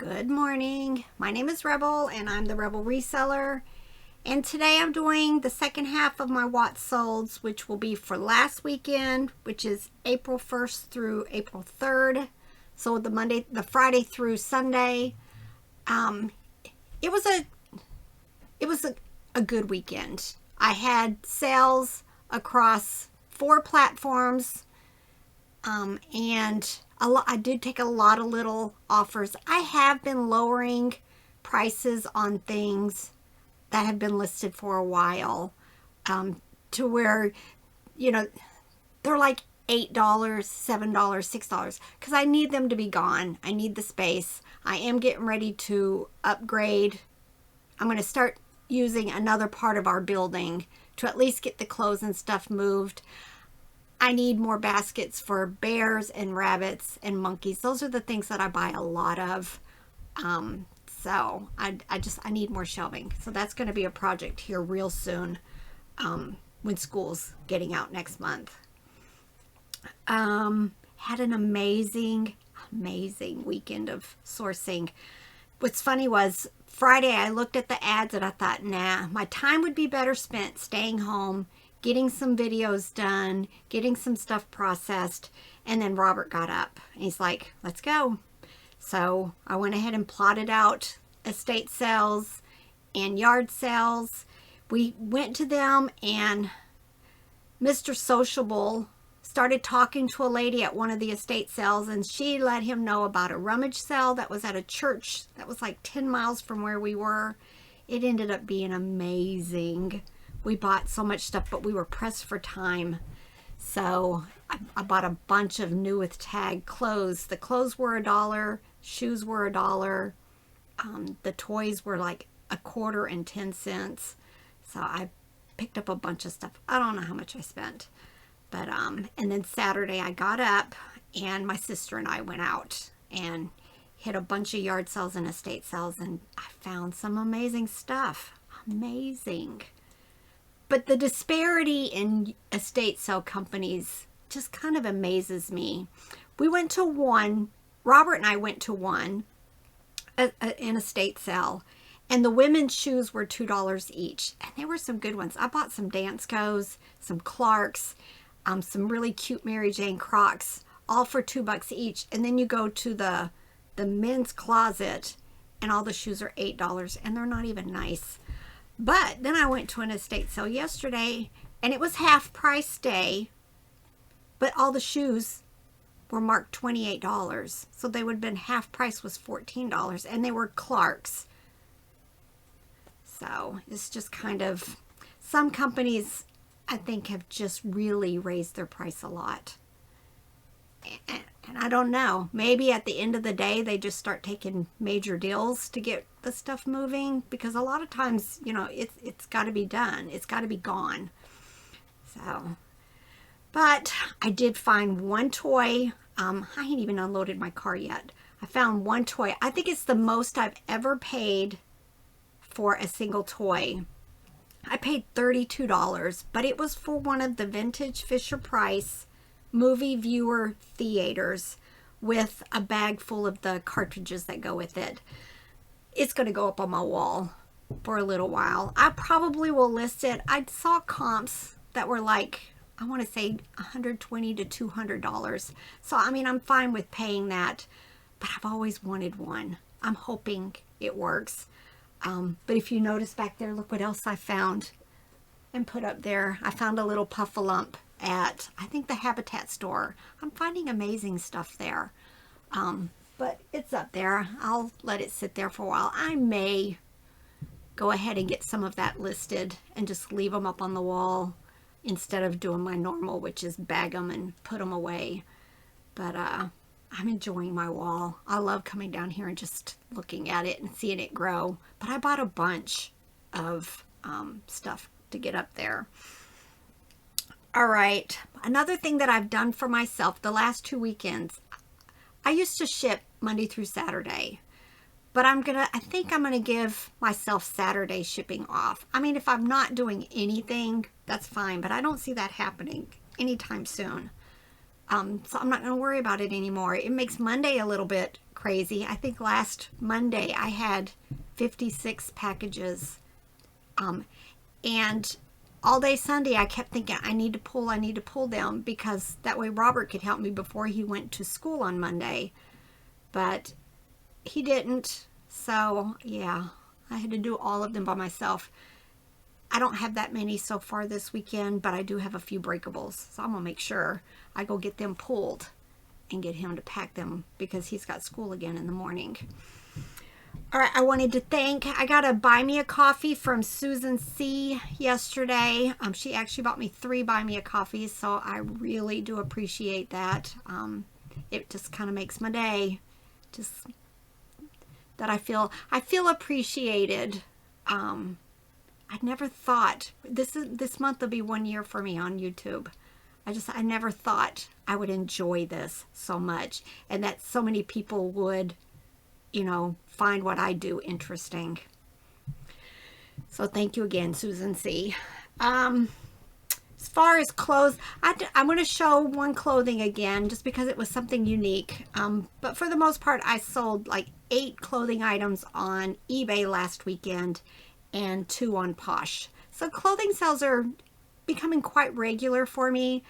Good morning. My name is Rebel and I'm the Rebel Reseller. And today I'm doing the second half of my What Solds, which will be for last weekend, which is April 1st through April 3rd. So the Friday through Sunday. It was a good weekend. I had sales across 4 platforms, and I did take a lot of little offers. I have been lowering prices on things that have been listed for a while, to where, they're like $8, $7, $6, because I need them to be gone. I need the space. I am getting ready to upgrade. I'm going to start using another part of our building to at least get the clothes and stuff moved. I need more baskets for bears and rabbits and monkeys. Those are the things that I buy a lot of. So I need more shelving. So that's going to be a project here real soon, when school's getting out next month. Had an amazing weekend of sourcing. What's funny was Friday I looked at the ads and I thought, nah, my time would be better spent staying home, getting some videos done, getting some stuff processed. And then Robert got up and he's like, let's go. So I went ahead and plotted out estate sales and yard sales. We went to them, and Mr. Sociable started talking to a lady at one of the estate sales, and she let him know about a rummage sale that was at a church that was like 10 miles from where we were. It ended up being amazing. We bought so much stuff, but we were pressed for time. So I bought a bunch of new with tag clothes. The clothes were $1, shoes were $1. The toys were like $0.25 and 10 cents. So I picked up a bunch of stuff. I don't know how much I spent. But, and then Saturday I got up and my sister and I went out and hit a bunch of yard sales and estate sales, and I found some amazing stuff. Amazing. But the disparity in estate sale companies just kind of amazes me. We went to one, Robert and I went to one, an estate sale, and the women's shoes were $2 each. And there were some good ones. I bought some Danskos, some Clarks, some really cute Mary Jane Crocs, all for $2 each. And then you go to the men's closet and all the shoes are $8 and they're not even nice. But then I went to an estate sale yesterday and it was half price day, but all the shoes were marked $28. So they would have been half price was $14, and they were Clarks. So it's just kind of, some companies I think have just really raised their price a lot. And I don't know, maybe at the end of the day they just start taking major deals to get the stuff moving, because a lot of times, it's got to be done. It's got to be gone. So, but I did find one toy. I ain't even unloaded my car yet. I found one toy. I think it's the most I've ever paid for a single toy. I paid $32, but it was for one of the vintage Fisher-Price movie viewer theaters with a bag full of the cartridges that go with it. It's going to go up on my wall for a little while. I probably will list it. I saw comps that were like, I want to say $120 to $200. So, I mean, I'm fine with paying that, but I've always wanted one. I'm hoping it works. But if you notice back there, look what else I found and put up there. I found a little Puffalump at, I think, the Habitat store. I'm finding amazing stuff there. But it's up there. I'll let it sit there for a while. I may go ahead and get some of that listed and just leave them up on the wall instead of doing my normal, which is bag them and put them away. But I'm enjoying my wall. I love coming down here and just looking at it and seeing it grow. But I bought a bunch of stuff to get up there. All right, another thing that I've done for myself the last 2 weekends, I used to ship Monday through Saturday, but I think I'm gonna give myself Saturday shipping off. I mean, if I'm not doing anything, that's fine, but I don't see that happening anytime soon. So I'm not gonna worry about it anymore. It makes Monday a little bit crazy. I think last Monday I had 56 packages. And all day Sunday I kept thinking, I need to pull them because that way Robert could help me before he went to school on Monday. But he didn't. So, yeah, I had to do all of them by myself. I don't have that many so far this weekend, but I do have a few breakables. So I'm going to make sure I go get them pulled and get him to pack them because he's got school again in the morning. All right, I wanted to I got a buy me a coffee from Susan C. yesterday. She actually bought me 3 buy me a coffees, so I really do appreciate that. It just kind of makes my day. Just that I feel appreciated. I never thought this month will be 1 year for me on YouTube. I never thought I would enjoy this so much and that so many people would, find what I do interesting. So thank you again, Susan C. As far as clothes, I'm going to show one clothing again just because it was something unique. But for the most part, I sold like 8 clothing items on eBay last weekend and 2 on Posh. So clothing sales are becoming quite regular for me.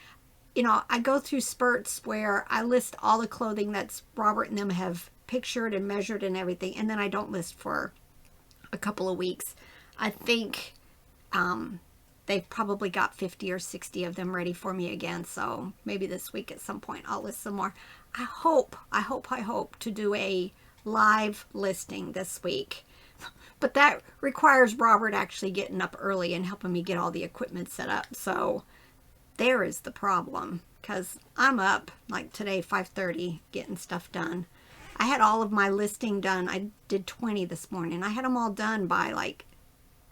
I go through spurts where I list all the clothing that's Robert and them have pictured and measured and everything, and then I don't list for a couple of weeks. I think they've probably got 50 or 60 of them ready for me again, so maybe this week at some point I'll list some more. I hope to do a live listing this week. But that requires Robert actually getting up early and helping me get all the equipment set up. So there is the problem, because I'm up like today 5:30 getting stuff done. I had all of my listing done. I did 20 this morning. I had them all done by like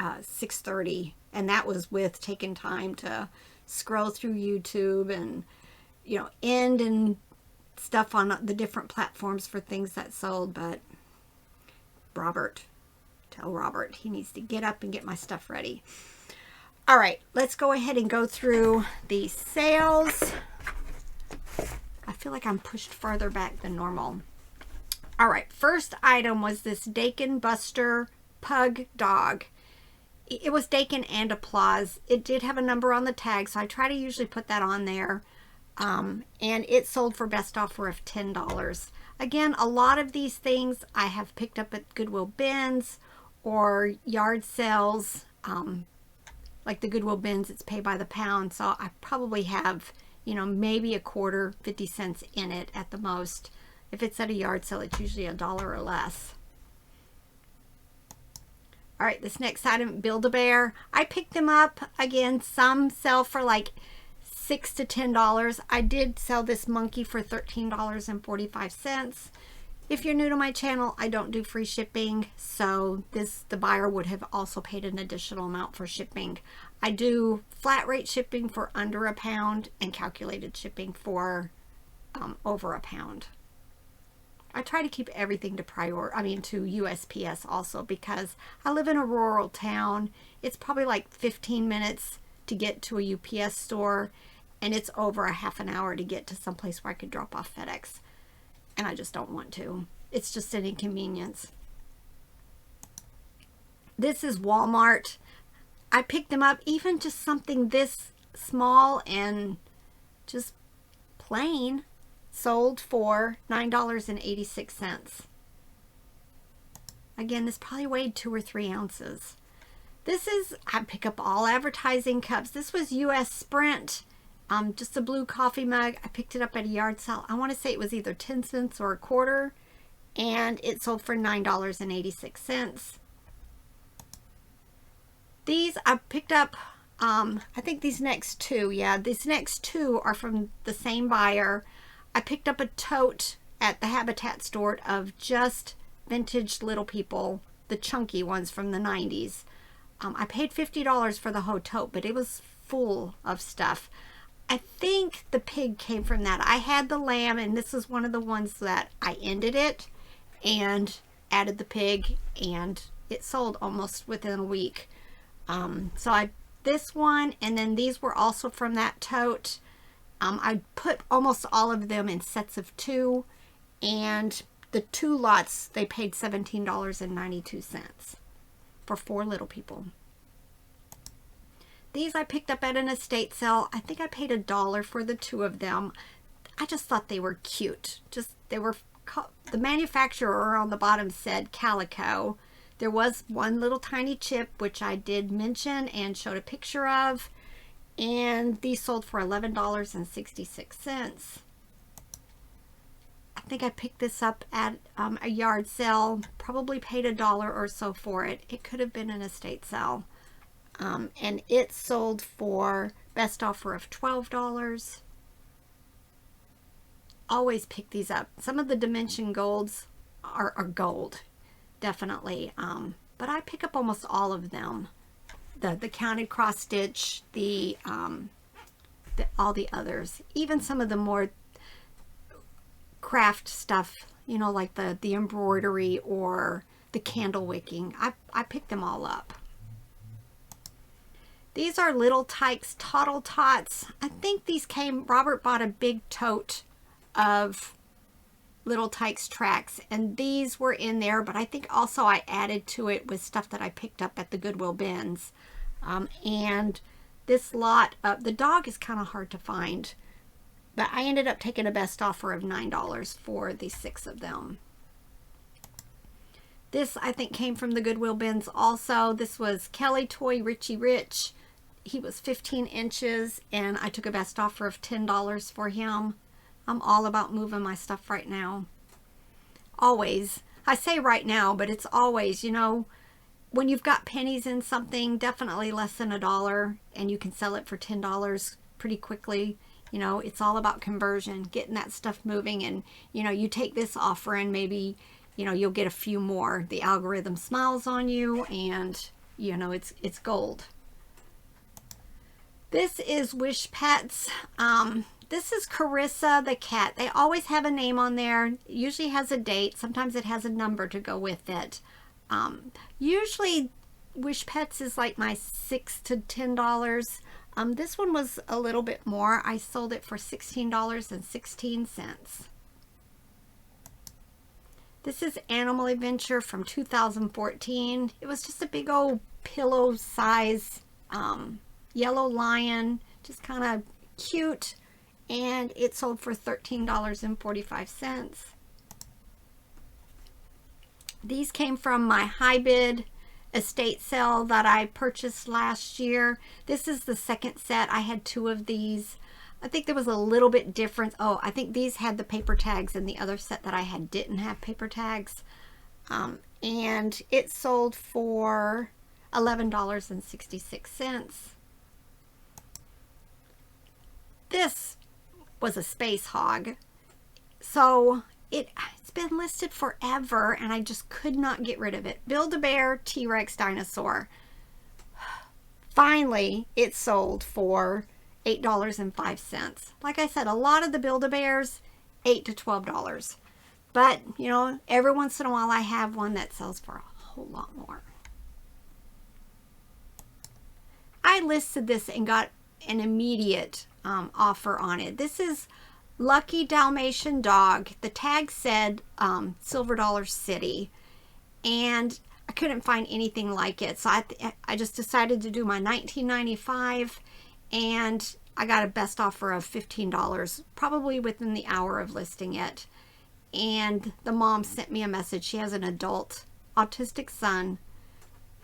6:30, and that was with taking time to scroll through YouTube and end and stuff on the different platforms for things that sold. But tell Robert he needs to get up and get my stuff ready. All right, let's go ahead and go through the sales. I feel like I'm pushed farther back than normal. All right, first item was this Dakin Buster Pug Dog. It was Dakin and Applause. It did have a number on the tag, so I try to usually put that on there. And it sold for best offer of $10. Again, a lot of these things I have picked up at Goodwill bins or yard sales. Like the Goodwill bins, it's pay by the pound, so I probably have, maybe a quarter, 50 cents in it at the most. If it's at a yard sale, it's usually $1 or less. All right, this next item, Build-A-Bear. I picked them up. Again, some sell for like $6 to $10. I did sell this monkey for $13.45. If you're new to my channel, I don't do free shipping, so the buyer would have also paid an additional amount for shipping. I do flat rate shipping for under £1 and calculated shipping for over £1. I try to keep everything to USPS also, because I live in a rural town. It's probably like 15 minutes to get to a UPS store, and it's over a half an hour to get to someplace where I could drop off FedEx. And I just don't want to. It's just an inconvenience. This is Walmart. I picked them up, even just something this small and just plain, sold for $9.86. Again, this probably weighed 2 or 3 ounces. I pick up all advertising cups. This was US Sprint. Just a blue coffee mug. I picked it up at a yard sale. I want to say it was either 10 cents or a quarter, and it sold for $9.86. These I picked up, I think these next 2, these next 2 are from the same buyer. I picked up a tote at the Habitat store of just vintage Little People, the chunky ones from the 90s. I paid $50 for the whole tote, but it was full of stuff. I think the pig came from that. I had the lamb, and this is one of the ones that I ended it and added the pig, and it sold almost within a week. This one, and then these were also from that tote. I put almost all of them in sets of 2, and the 2 lots, they paid $17.92 for 4 little people. These I picked up at an estate sale. I think I paid $1 for the 2 of them. I just thought they were cute. They were, the manufacturer on the bottom said calico. There was one little tiny chip, which I did mention and showed a picture of. And these sold for $11.66. I think I picked this up at a yard sale. Probably paid $1 or so for it. It could have been an estate sale. And it sold for best offer of $12. Always pick these up. Some of the dimension golds are gold, definitely. But I pick up almost all of them. The counted cross stitch, all the others, even some of the more craft stuff, you know, like the embroidery or the candle wicking. I picked them all up. These are Little Tykes Toddle Tots. I think these came, Robert bought a big tote of Little Tykes tracks, and these were in there, but I think also I added to it with stuff that I picked up at the Goodwill bins. And this lot of, the dog is kind of hard to find, but I ended up taking a best offer of $9 for the 6 of them. This I think came from the Goodwill bins also. This was Kelly Toy Richie Rich. He was 15 inches and I took a best offer of $10 for him. I'm all about moving my stuff right now. Always. I say right now, but it's always, you know, when you've got pennies in something, definitely less than $1, and you can sell it for $10 pretty quickly. You know, it's all about conversion, getting that stuff moving, and, you know, you take this offer and maybe, you know, you'll get a few more. The algorithm smiles on you, and, you know, it's gold. This is Wish Pets. This is Carissa the cat. They always have a name on there. It usually has a date. Sometimes it has a number to go with it. Usually Wish Pets is like my $6 to $10. This one was a little bit more. I sold it for $16.16. This is Animal Adventure from 2014. It was just a big old pillow size yellow lion, just kind of cute, and it sold for $13.45. These came from my high bid estate sale that I purchased last year. This is the second set. I had 2 of these. I think there was a little bit difference. Oh, I think these had the paper tags and the other set that I had didn't have paper tags. And it sold for $11.66. This was a space hog. So it's been listed forever and I just could not get rid of it. Build-A-Bear T-Rex dinosaur. Finally, it sold for $8.05. Like I said, a lot of the Build-A-Bears, $8 to $12. But, you know, every once in a while I have one that sells for a whole lot more. I listed this and got an immediate offer on it. This is Lucky Dalmatian Dog. The tag said Silver Dollar City, and I couldn't find anything like it, so I just decided to do my $19.95, and I got a best offer of $15 probably within the hour of listing it. And the mom sent me a message. She has an adult autistic son,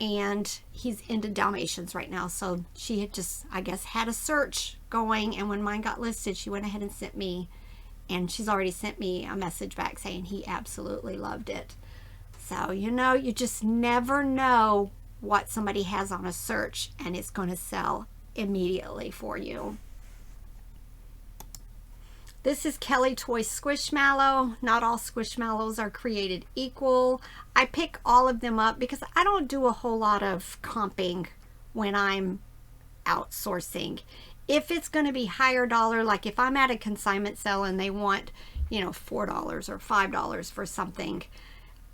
and he's into Dalmatians right now, so she had just, I guess, had a search going, and when mine got listed, she went ahead and sent me, and she's already sent me a message back saying he absolutely loved it. So, you know, you just never know what somebody has on a search, and it's going to sell immediately for you. This is Kelly Toy Squishmallow. Not all Squishmallows are created equal. I pick all of them up because I don't do a whole lot of comping when I'm outsourcing. If it's going to be higher dollar, like if I'm at a consignment sale and they want, you know, $4 or $5 for something,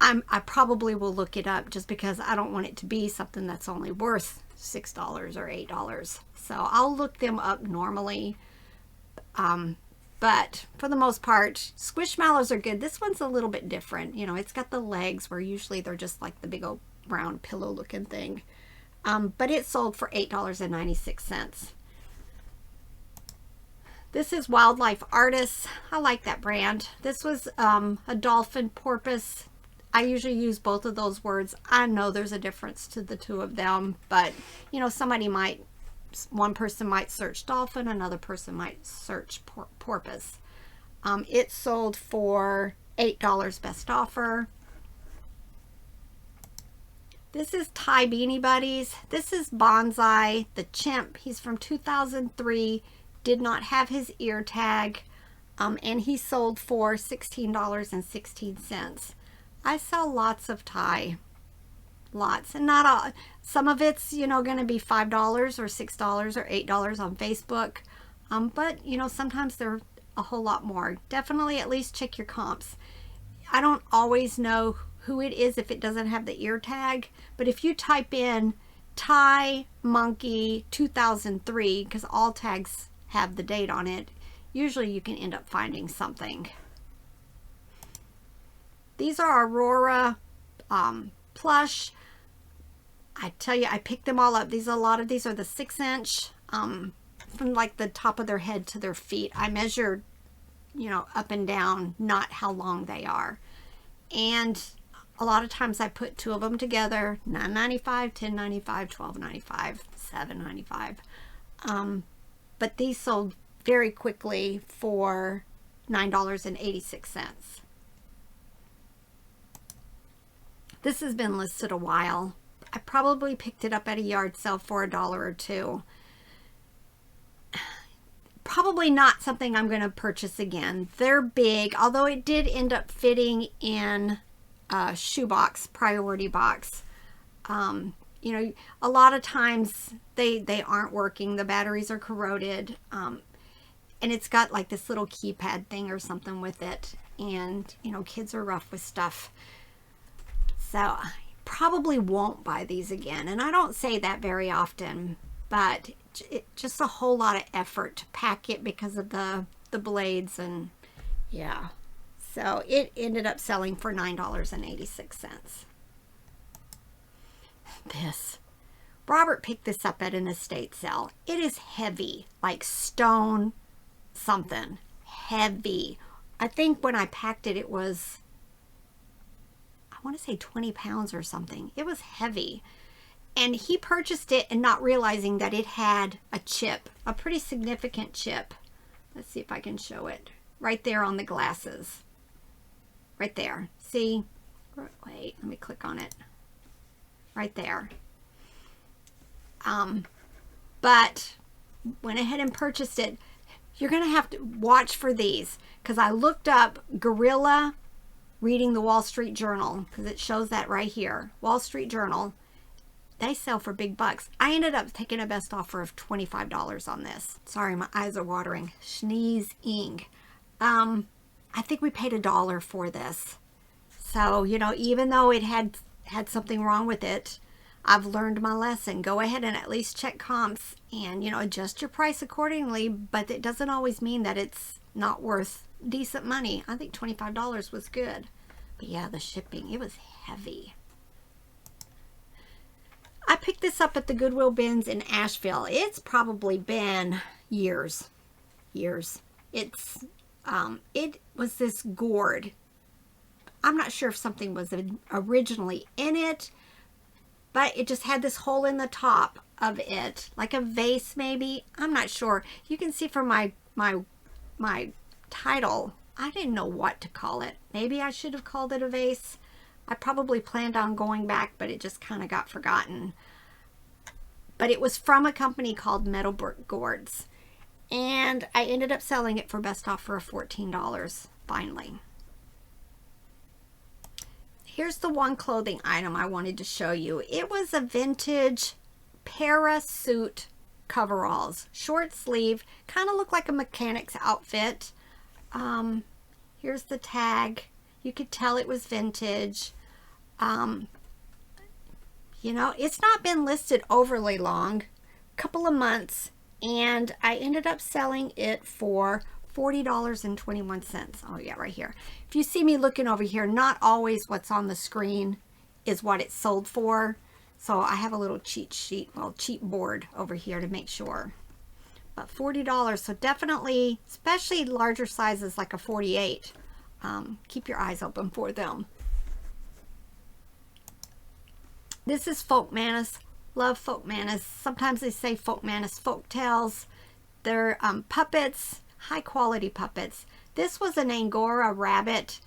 I probably will look it up just because I don't want it to be something that's only worth $6 or $8. So I'll look them up normally. But But for the most part, Squishmallows are good. This one's a little bit different. You know, it's got the legs where usually they're just like the big old brown pillow looking thing. But it sold for $8.96. This is Wildlife Artists. I like that brand. This was a dolphin porpoise. I usually use both of those words. I know there's a difference to the two of them, but you know, one person might search dolphin, another person might search porpoise. It sold for $8 best offer. This is Thai Beanie Buddies. This is Bonsai, the chimp. He's from 2003, did not have his ear tag, and he sold for $16.16. I sell lots of Thai. Lots, and not all. Some of it's, you know, going to be $5 or $6 or $8 on Facebook, but you know, sometimes they're a whole lot more. Definitely at least check your comps. I don't always know who it is if it doesn't have the ear tag, but if you type in Thai Monkey 2003, because all tags have the date on it, usually you can end up finding something. These are Aurora plush. I tell you, I picked them all up. A lot of these are the 6-inch, from like the top of their head to their feet. I measured, you know, up and down, not how long they are. And a lot of times I put two of them together, $9.95, $10.95, $12.95, $7.95. But these sold very quickly for $9.86. This has been listed a while. I probably picked it up at a yard sale for $1 or $2. Probably not something I'm going to purchase again. They're big, although it did end up fitting in a shoebox, priority box. You know, a lot of times they aren't working. The batteries are corroded. And it's got like this little keypad thing or something with it. And, you know, kids are rough with stuff. So I probably won't buy these again. And I don't say that very often, but it's just a whole lot of effort to pack it because of the blades, and yeah. So it ended up selling for $9.86. This. Robert picked this up at an estate sale. It is heavy, like stone something. Heavy. I think when I packed it, it was, I want to say 20 pounds or something. It was heavy. And he purchased it and not realizing that it had a chip, a pretty significant chip. Let's see if I can show it. Right there on the glasses. Right there. See? Wait, let me click on it. Right there. But went ahead and purchased it. You're going to have to watch for these, because I looked up gorilla reading the Wall Street Journal, because it shows that right here. Wall Street Journal. They sell for big bucks. I ended up taking a best offer of $25 on this. Sorry, my eyes are watering. Sneezing. I think we paid $1 for this. So, you know, even though it had something wrong with it, I've learned my lesson. Go ahead and at least check comps and, you know, adjust your price accordingly, but it doesn't always mean that it's not worth decent money. I think $25 was good. But yeah, the shipping, it was heavy. I picked this up at the Goodwill bins in Asheville. It's probably been years. It's it was this gourd. I'm not sure if something was originally in it, but it just had this hole in the top of it, like a vase maybe. I'm not sure. You can see from my title, I didn't know what to call it. Maybe I should have called it a vase. I probably planned on going back, but it just kind of got forgotten. But it was from a company called Meadowbrook Gourds. And I ended up selling it for best offer of $14 finally. Here's the one clothing item I wanted to show you. It was a vintage parasuit coveralls. Short sleeve. Kind of looked like a mechanic's outfit. Here's the tag. You could tell it was vintage. You know, it's not been listed overly long, couple of months, and I ended up selling it for $40.21. Oh yeah, right here. If you see me looking over here, not always what's on the screen is what it's sold for. So I have a little cheat sheet, well, cheat board over here to make sure. But $40, so definitely, especially larger sizes like a 48, keep your eyes open for them. This is Folk Manus. Love Folk Manus. Sometimes they say Folk Manus folk tales. They're puppets, high quality puppets. This was an Angora rabbit.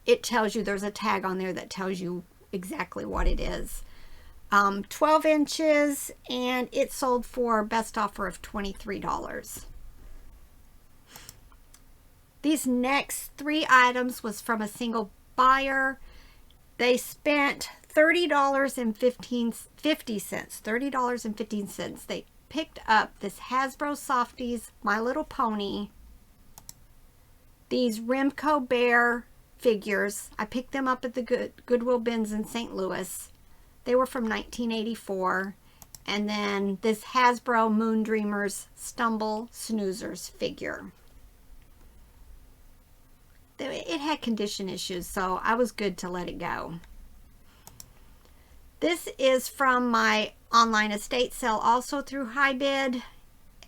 It tells you, there's a tag on there that tells you exactly what it is. 12 inches, and it sold for best offer of $23. These next 3 items was from a single buyer. They spent $30.50. $30.15. They picked up this Hasbro Softies My Little Pony, these Remco Bear figures. I picked them up at the Goodwill bins in St. Louis. They were from 1984. And then this Hasbro Moon Dreamers Stumble Snoozers figure. It had condition issues, so I was good to let it go. This is from my online estate sale, also through High Bid.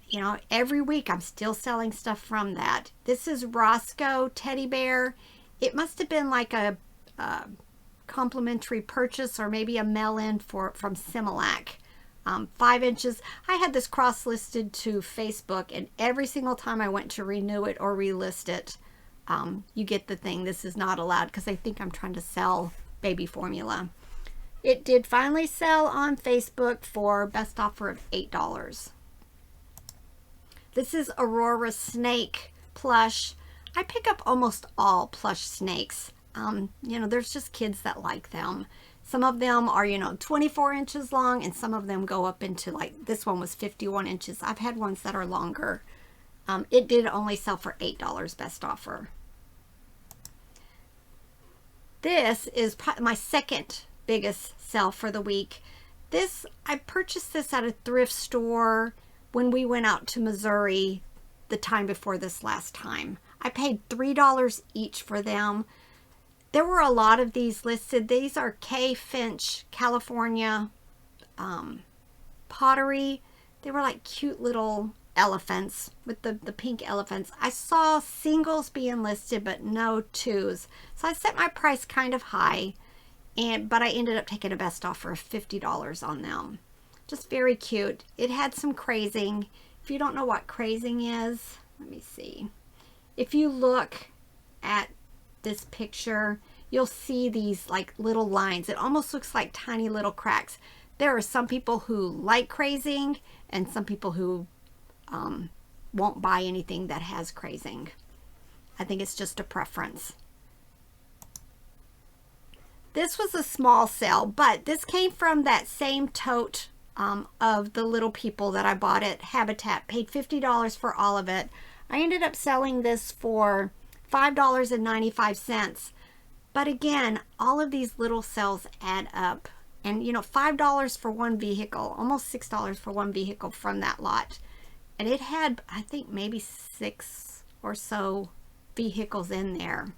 You know, every week I'm still selling stuff from that. This is Roscoe Teddy Bear. It must have been like a complimentary purchase or maybe a mail-in from Similac. 5 inches. I had this cross-listed to Facebook, and every single time I went to renew it or relist it, you get the thing, this is not allowed, because I think I'm trying to sell baby formula. It did finally sell on Facebook for best offer of $8. This is Aurora Snake plush. I pick up almost all plush snakes. You know, there's just kids that like them. Some of them are, you know, 24 inches long, and some of them go up into, like, this one was 51 inches. I've had ones that are longer. It did only sell for $8 best offer. This is my second biggest sell for the week. I purchased this at a thrift store when we went out to Missouri the time before this last time. I paid $3 each for them. There were a lot of these listed. These are K. Finch, California pottery. They were like cute little elephants with the pink elephants. I saw singles being listed, but no twos. So I set my price kind of high, but I ended up taking a best offer of $50 on them. Just very cute. It had some crazing. If you don't know what crazing is, let me see. If you look at this picture, you'll see these like little lines. It almost looks like tiny little cracks. There are some people who like crazing and some people who won't buy anything that has crazing. I think it's just a preference. This was a small sale, but this came from that same tote of the little people that I bought at Habitat. Paid $50 for all of it. I ended up selling this for $5.95. But again, all of these little sales add up. And you know, $5 for one vehicle, almost $6 for one vehicle from that lot. And it had, I think, maybe 6 or so vehicles in there.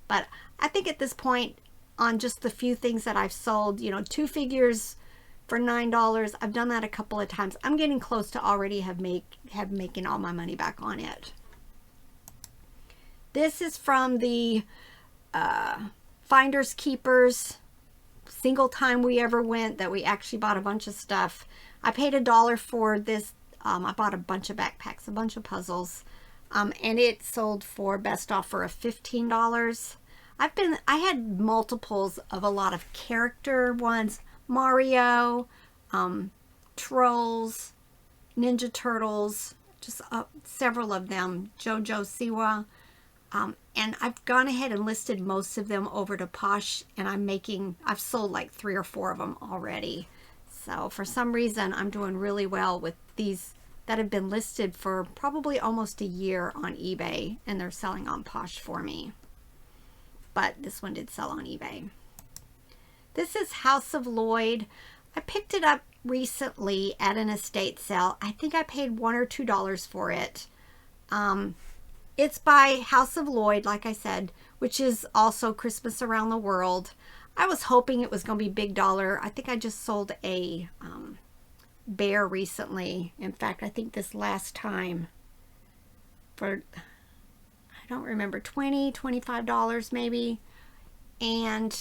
But I think at this point, on just the few things that I've sold, you know, 2 figures for $9, I've done that a couple of times. I'm getting close to already making all my money back on it. This is from the Finders Keepers single time we ever went that we actually bought a bunch of stuff. I paid $1 for this. I bought a bunch of backpacks, a bunch of puzzles, and it sold for best offer of $15. I had multiples of a lot of character ones, Mario, Trolls, Ninja Turtles, just several of them, JoJo Siwa, and I've gone ahead and listed most of them over to Posh, and I've sold like 3 or 4 of them already. So for some reason, I'm doing really well with these that have been listed for probably almost a year on eBay, and they're selling on Posh for me. But this one did sell on eBay. This is House of Lloyd. I picked it up recently at an estate sale. I think I paid $1 or $2 for it. It's by House of Lloyd, like I said, which is also Christmas Around the World. I was hoping it was going to be big dollar. I think I just sold a bear recently. In fact, I think this last time for, I don't remember, $20, $25 maybe. And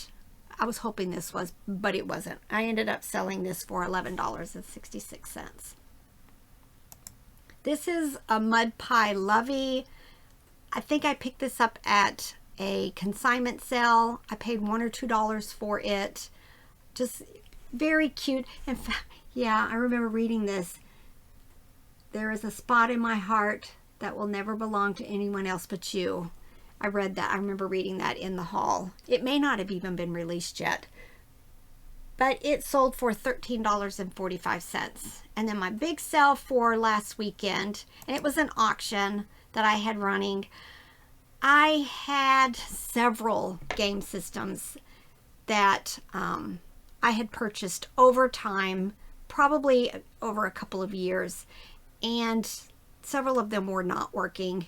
I was hoping this was, but it wasn't. I ended up selling this for $11.66. This is a Mud Pie Lovey. I think I picked this up at a consignment sale. I paid $1 or $2 for it. Just very cute. In fact, yeah, I remember reading this. There is a spot in my heart that will never belong to anyone else but you. I read that. I remember reading that in the haul. It may not have even been released yet. But it sold for $13.45. And then my big sale for last weekend, and it was an auction that I had running. I had several game systems that I had purchased over time, probably over a couple of years, and several of them were not working.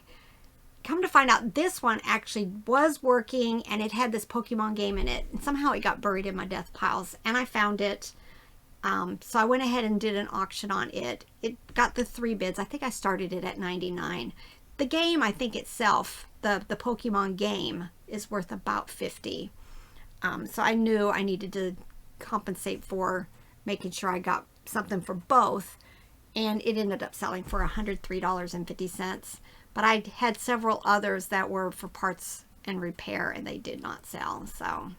Come to find out, this one actually was working, and it had this Pokemon game in it, and somehow it got buried in my death piles, and I found it. So I went ahead and did an auction on it. It got the 3 bids. I think I started it at $99. The game, I think itself, the Pokemon game, is worth about $50. So I knew I needed to compensate for making sure I got something for both, and it ended up selling for $103.50. But I had several others that were for parts and repair, and they did not sell. So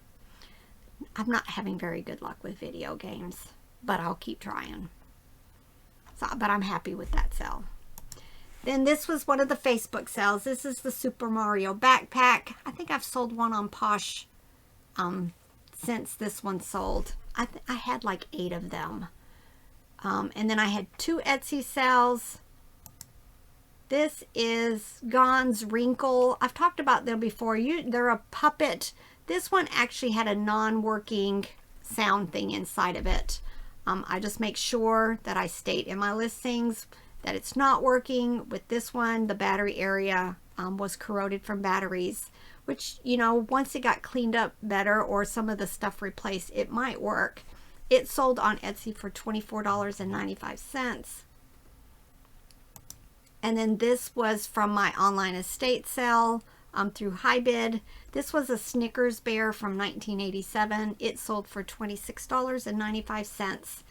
I'm not having very good luck with video games, but I'll keep trying. So, but I'm happy with that sale. Then this was one of the Facebook sales. This is the Super Mario backpack. I think I've sold one on Posh since this one sold. I had like 8 of them. And then I had 2 Etsy sales. This is Gon's Wrinkle. I've talked about them before. They're a puppet. This one actually had a non-working sound thing inside of it. I just make sure that I state in my listings that it's not working. With this one, the battery area was corroded from batteries, which, you know, once it got cleaned up better or some of the stuff replaced, it might work. It sold on Etsy for $24.95. And then this was from my online estate sale through HiBid. This was a Snickers bear from 1987. It sold for $26.95.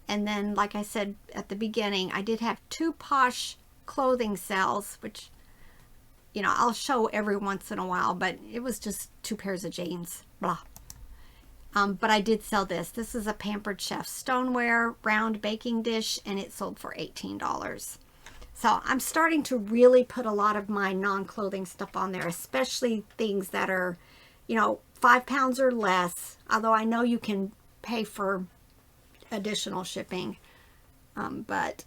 And then, like I said at the beginning, I did have 2 Posh clothing sales, which, you know, I'll show every once in a while, but it was just 2 pairs of jeans. Blah. But I did sell this. This is a Pampered Chef stoneware round baking dish, and it sold for $18. So I'm starting to really put a lot of my non-clothing stuff on there, especially things that are, you know, 5 pounds or less, although I know you can pay for additional shipping. But,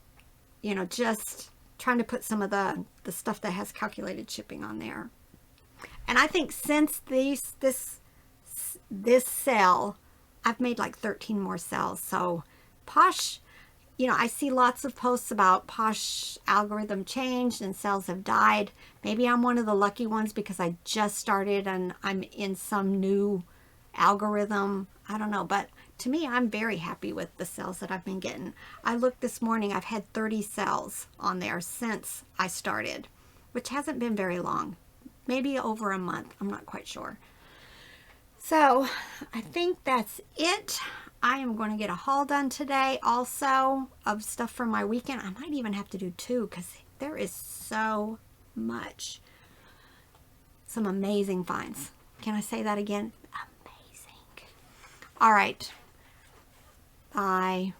you know, just trying to put some of the stuff that has calculated shipping on there. And I think since this sale, I've made like 13 more sales. So Posh, you know, I see lots of posts about Posh algorithm changed and sales have died. Maybe I'm one of the lucky ones because I just started and I'm in some new algorithm. I don't know, but to me, I'm very happy with the sales that I've been getting. I looked this morning, I've had 30 sales on there since I started, which hasn't been very long. Maybe over a month. I'm not quite sure. So I think that's it. I am going to get a haul done today also of stuff from my weekend. I might even have to do 2 because there is so much. Some amazing finds. Can I say that again? Amazing. All right. Bye.